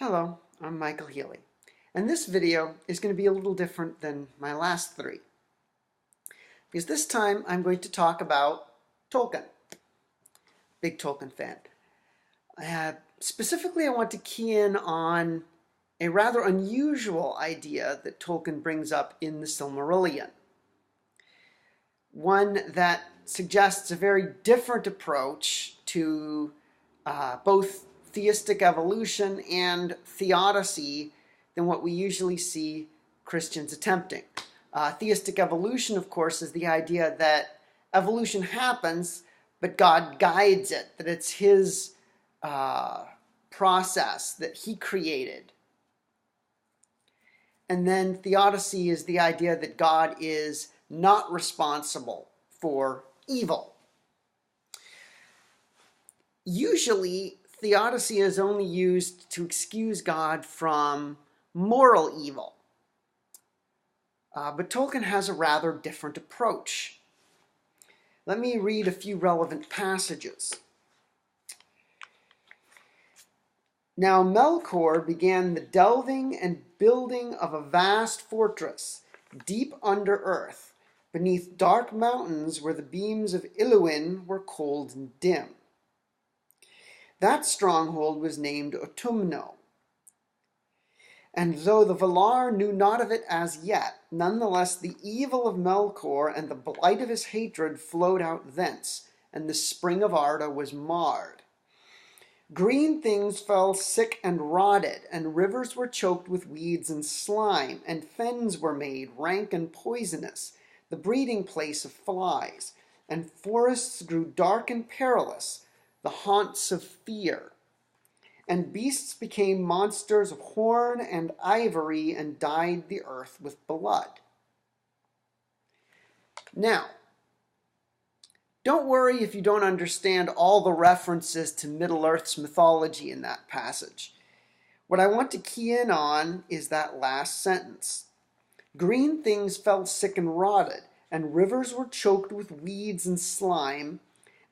Hello, I'm Michael Healy, and this video is going to be a little different than my last three, because this time I'm going to talk about Tolkien. Big Tolkien fan. Specifically, I want to key in on a rather unusual idea that Tolkien brings up in the Silmarillion. One that suggests a very different approach to both theistic evolution and theodicy than what we usually see Christians attempting. Theistic evolution, of course, is the idea that evolution happens, but God guides it, that it's his process that he created. And then theodicy is the idea that God is not responsible for evil. Usually, theodicy is only used to excuse God from moral evil. But Tolkien has a rather different approach. Let me read a few relevant passages. Now Melkor began the delving and building of a vast fortress, deep under earth, beneath dark mountains where the beams of Iluin were cold and dim. That stronghold was named Utumno. And though the Valar knew not of it as yet, nonetheless the evil of Melkor and the blight of his hatred flowed out thence, and the spring of Arda was marred. Green things fell sick and rotted, and rivers were choked with weeds and slime, and fens were made rank and poisonous, the breeding place of flies, and forests grew dark and perilous, the haunts of fear. And beasts became monsters of horn and ivory and dyed the earth with blood. Now, don't worry if you don't understand all the references to Middle-earth's mythology in that passage. What I want to key in on is that last sentence. Green things fell sick and rotted, and rivers were choked with weeds and slime,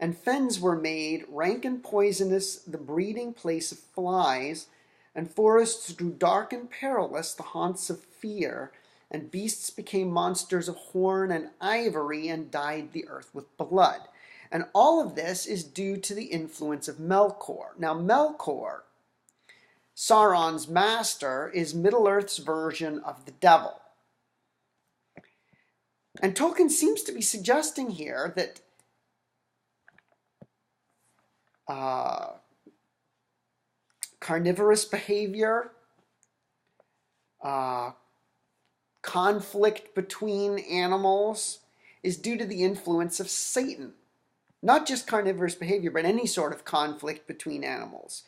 and fens were made rank and poisonous, the breeding place of flies, and forests grew dark and perilous, the haunts of fear, and beasts became monsters of horn and ivory and dyed the earth with blood. And all of this is due to the influence of Melkor. Now Melkor, Sauron's master, is Middle-earth's version of the devil. And Tolkien seems to be suggesting here that carnivorous behavior, conflict between animals is due to the influence of Satan. Not just carnivorous behavior, but any sort of conflict between animals.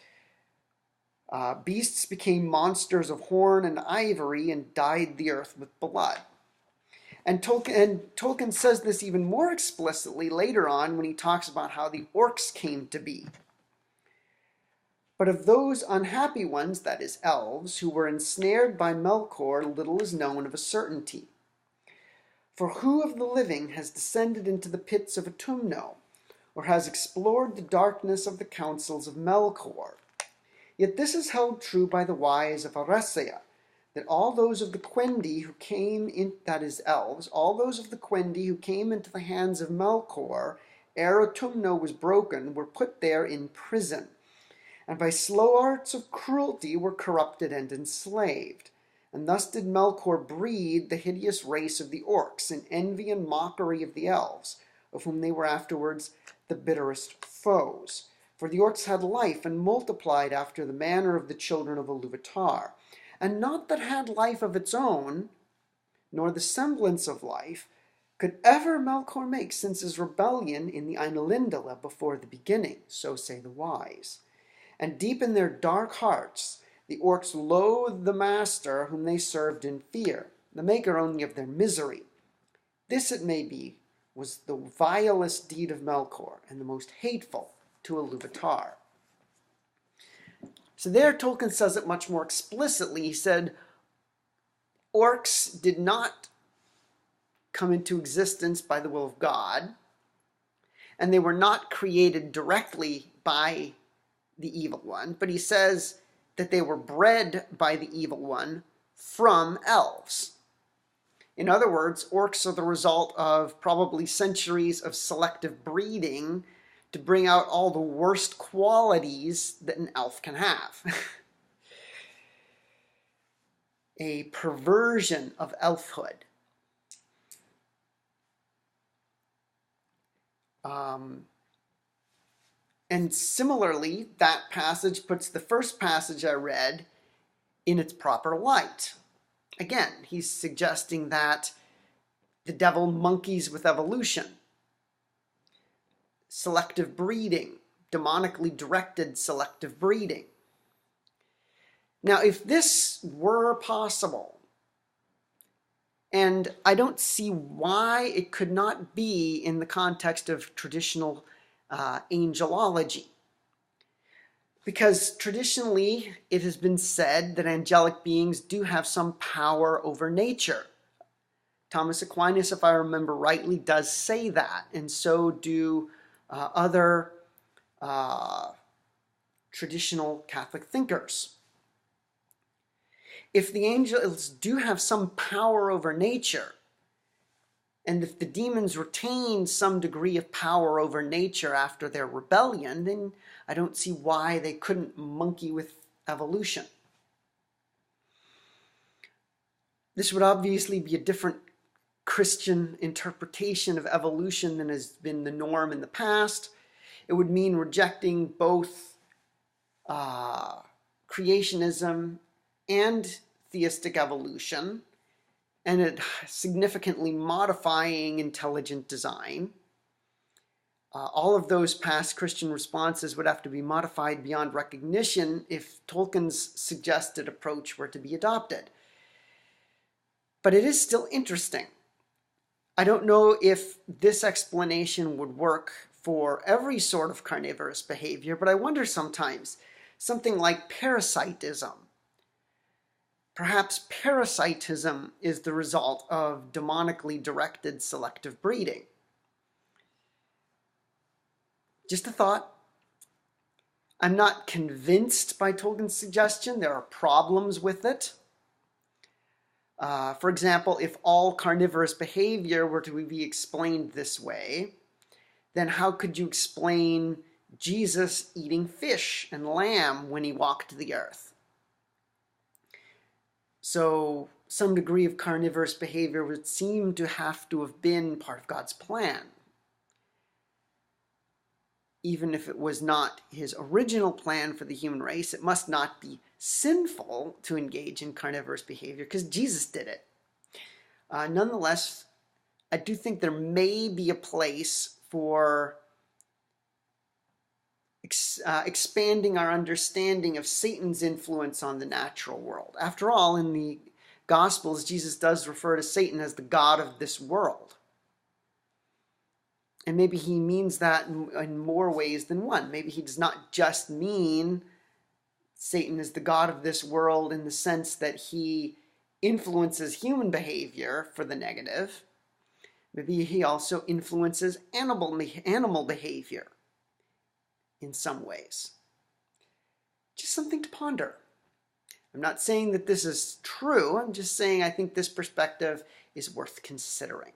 Beasts became monsters of horn and ivory and dyed the earth with blood. And Tolkien says this even more explicitly later on when he talks about how the orcs came to be. But of those unhappy ones, that is, elves, who were ensnared by Melkor, little is known of a certainty. For who of the living has descended into the pits of Utumno, or has explored the darkness of the councils of Melkor? Yet this is held true by the wise of Aresia, that all those of the Quendi who came in, that is, elves, all those of the Quendi who came into the hands of Melkor, ere Utumno was broken, were put there in prison, and by slow arts of cruelty were corrupted and enslaved. And thus did Melkor breed the hideous race of the orcs, in envy and mockery of the elves, of whom they were afterwards the bitterest foes. For the orcs had life and multiplied after the manner of the children of Iluvatar, and not that had life of its own, nor the semblance of life, could ever Melkor make since his rebellion in the Ainulindala before the beginning, so say the wise. And deep in their dark hearts, the orcs loathed the master whom they served in fear, the maker only of their misery. This, it may be, was the vilest deed of Melkor, and the most hateful to Iluvatar. So there Tolkien says it much more explicitly. He said, orcs did not come into existence by the will of God, and they were not created directly by the evil one, but he says that they were bred by the evil one from elves. In other words, orcs are the result of probably centuries of selective breeding to bring out all the worst qualities that an elf can have. A perversion of elfhood. And similarly, that passage puts the first passage I read in its proper light. Again, he's suggesting that the devil monkeys with evolution, selective breeding, demonically directed selective breeding. Now, if this were possible, and I don't see why it could not be in the context of traditional angelology, because traditionally it has been said that angelic beings do have some power over nature. Thomas Aquinas, if I remember rightly, does say that, and so do other traditional Catholic thinkers. If the angels do have some power over nature, and if the demons retain some degree of power over nature after their rebellion, then I don't see why they couldn't monkey with evolution. This would obviously be a different Christian interpretation of evolution than has been the norm in the past. It would mean rejecting both creationism and theistic evolution, and it significantly modifying intelligent design. All of those past Christian responses would have to be modified beyond recognition if Tolkien's suggested approach were to be adopted. But it is still interesting. I don't know if this explanation would work for every sort of carnivorous behavior, but I wonder sometimes, something like parasitism. Perhaps parasitism is the result of demonically directed selective breeding. Just a thought. I'm not convinced by Tolkien's suggestion. There are problems with it. For example, if all carnivorous behavior were to be explained this way, then how could you explain Jesus eating fish and lamb when he walked the earth? So some degree of carnivorous behavior would seem to have to have been part of God's plan. Even if it was not his original plan for the human race, it must not be sinful to engage in carnivorous behavior because Jesus did it. Nonetheless, I do think there may be a place for expanding our understanding of Satan's influence on the natural world. After all, in the Gospels, Jesus does refer to Satan as the god of this world. And maybe he means that in more ways than one. Maybe he does not just mean Satan is the god of this world in the sense that he influences human behavior for the negative. Maybe he also influences animal behavior in some ways. Just something to ponder. I'm not saying that this is true. I'm just saying I think this perspective is worth considering.